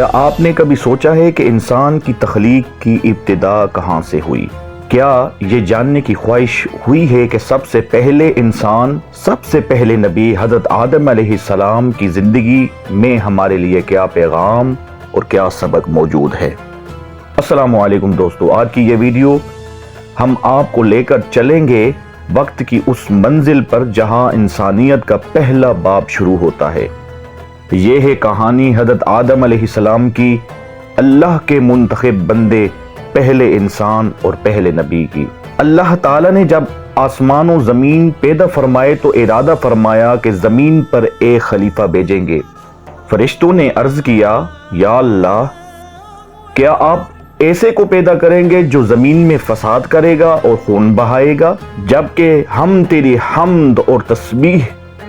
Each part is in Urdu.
کیا آپ نے کبھی سوچا ہے کہ انسان کی تخلیق کی ابتدا کہاں سے ہوئی؟ کیا یہ جاننے کی خواہش ہوئی ہے کہ سب سے پہلے انسان، سب سے پہلے نبی حضرت آدم علیہ السلام کی زندگی میں ہمارے لیے کیا پیغام اور کیا سبق موجود ہے؟ السلام علیکم دوستو، آج کی یہ ویڈیو ہم آپ کو لے کر چلیں گے وقت کی اس منزل پر جہاں انسانیت کا پہلا باب شروع ہوتا ہے۔ یہ ہے کہانی حضرت آدم علیہ السلام کی، اللہ کے منتخب بندے، پہلے انسان اور پہلے نبی کی۔ اللہ تعالیٰ نے جب آسمان و زمین پیدا فرمائے تو ارادہ فرمایا کہ زمین پر ایک خلیفہ بھیجیں گے۔ فرشتوں نے عرض کیا، یا اللہ، کیا آپ ایسے کو پیدا کریں گے جو زمین میں فساد کرے گا اور خون بہائے گا، جبکہ ہم تیری حمد اور تسبیح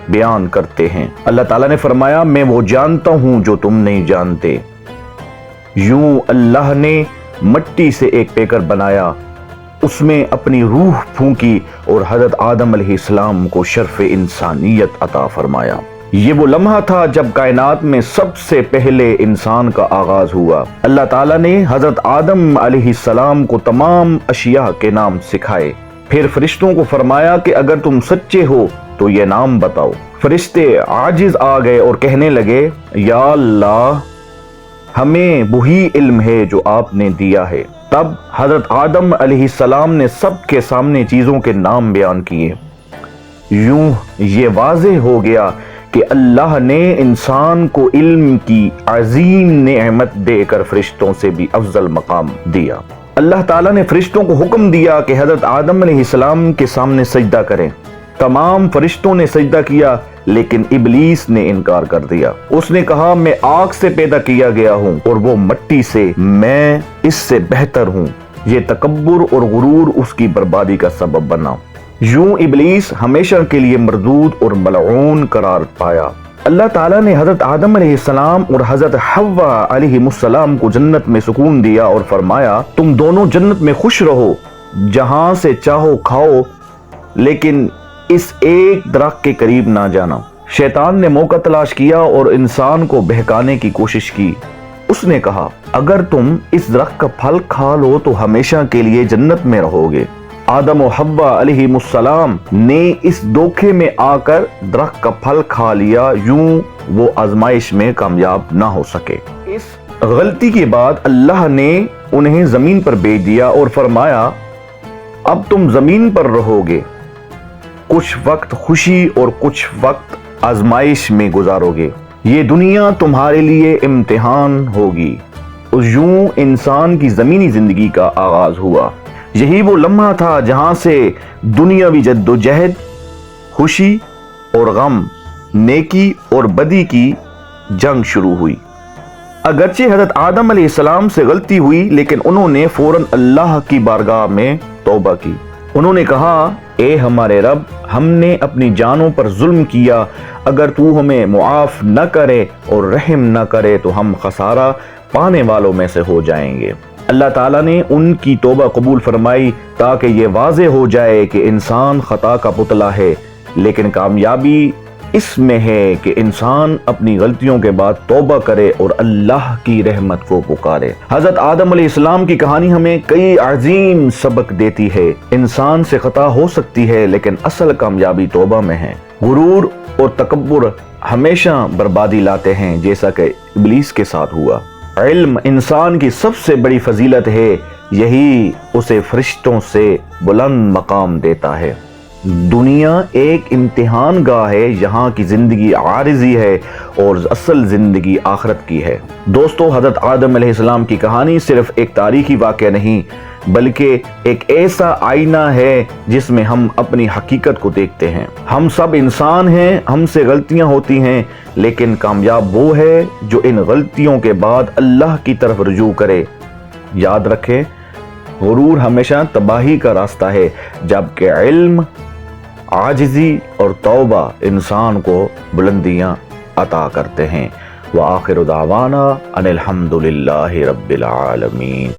بیان کرتے ہیں؟ اللہ تعالیٰ نے فرمایا، میں وہ جانتا ہوں جو تم نہیں جانتے۔ یوں اللہ نے مٹی سے ایک پیکر بنایا، اس میں اپنی روح پھونکی اور حضرت آدم علیہ السلام کو شرف انسانیت عطا فرمایا۔ یہ وہ لمحہ تھا جب کائنات میں سب سے پہلے انسان کا آغاز ہوا۔ اللہ تعالیٰ نے حضرت آدم علیہ السلام کو تمام اشیاء کے نام سکھائے، پھر فرشتوں کو فرمایا کہ اگر تم سچے ہو تو یہ نام بتاؤ۔ فرشتے عاجز آ گئے اور کہنے لگے، یا اللہ، ہمیں وہی علم ہے جو آپ نے دیا ہے۔ تب حضرت آدم علیہ السلام نے سب کے سامنے چیزوں کے نام بیان کیے۔ یوں یہ واضح ہو گیا کہ اللہ نے انسان کو علم کی عظیم نعمت دے کر فرشتوں سے بھی افضل مقام دیا۔ اللہ تعالیٰ نے فرشتوں کو حکم دیا کہ حضرت آدم علیہ السلام کے سامنے سجدہ کریں۔ تمام فرشتوں نے سجدہ کیا، لیکن ابلیس نے انکار کر دیا۔ اس نے کہا، میں آگ سے پیدا کیا گیا ہوں اور وہ مٹی سے، میں اس سے بہتر ہوں۔ یہ تکبر اور غرور اس کی بربادی کا سبب بنا۔ یوں ابلیس ہمیشہ کے لیے مردود اور ملعون قرار پایا۔ اللہ تعالیٰ نے حضرت آدم علیہ السلام اور حضرت حوا علیہ السلام کو جنت میں سکون دیا اور فرمایا، تم دونوں جنت میں خوش رہو، جہاں سے چاہو کھاؤ، لیکن اس ایک درخت کے قریب نہ جانا۔ شیطان نے موقع تلاش کیا اور انسان کو بہکانے کی کوشش کی۔ اس نے کہا، اگر تم اس درخت کا پھل کھا لو تو ہمیشہ کے لیے جنت میں رہو گے۔ آدم و حوا علیہ السلام نے اس دھوکے میں آ کر درخت کا پھل کھا لیا، یوں وہ آزمائش میں کامیاب نہ ہو سکے۔ اس غلطی کے بعد اللہ نے انہیں زمین پر بھیج دیا اور فرمایا، اب تم زمین پر رہو گے، کچھ وقت خوشی اور کچھ وقت آزمائش میں گزارو گے، یہ دنیا تمہارے لیے امتحان ہوگی۔ اور یوں انسان کی زمینی زندگی کا آغاز ہوا۔ یہی وہ لمحہ تھا جہاں سے دنیاوی جد و جہد، خوشی اور غم، نیکی اور بدی کی جنگ شروع ہوئی۔ اگرچہ حضرت آدم علیہ السلام سے غلطی ہوئی، لیکن انہوں نے فوراً اللہ کی بارگاہ میں توبہ کی۔ انہوں نے کہا، اے ہمارے رب، ہم نے اپنی جانوں پر ظلم کیا، اگر تو ہمیں معاف نہ کرے اور رحم نہ کرے تو ہم خسارہ پانے والوں میں سے ہو جائیں گے۔ اللہ تعالیٰ نے ان کی توبہ قبول فرمائی تاکہ یہ واضح ہو جائے کہ انسان خطا کا پتلا ہے، لیکن کامیابی اس میں ہے کہ انسان اپنی غلطیوں کے بعد توبہ کرے اور اللہ کی رحمت کو پکارے۔ حضرت آدم علیہ السلام کی کہانی ہمیں کئی عظیم سبق دیتی ہے۔ انسان سے خطا ہو سکتی ہے، لیکن اصل کامیابی توبہ میں ہے۔ غرور اور تکبر ہمیشہ بربادی لاتے ہیں، جیسا کہ ابلیس کے ساتھ ہوا۔ علم انسان کی سب سے بڑی فضیلت ہے، یہی اسے فرشتوں سے بلند مقام دیتا ہے۔ دنیا ایک امتحان گاہ ہے، یہاں کی زندگی عارضی ہے اور اصل زندگی آخرت کی ہے۔ دوستو، حضرت آدم علیہ السلام کی کہانی صرف ایک تاریخی واقعہ نہیں، بلکہ ایک ایسا آئینہ ہے جس میں ہم اپنی حقیقت کو دیکھتے ہیں۔ ہم سب انسان ہیں، ہم سے غلطیاں ہوتی ہیں، لیکن کامیاب وہ ہے جو ان غلطیوں کے بعد اللہ کی طرف رجوع کرے۔ یاد رکھیں، غرور ہمیشہ تباہی کا راستہ ہے، جبکہ علم، عاجزی اور توبہ انسان کو بلندیاں عطا کرتے ہیں۔ وآخر دعوانا ان الحمد للہ رب العالمین۔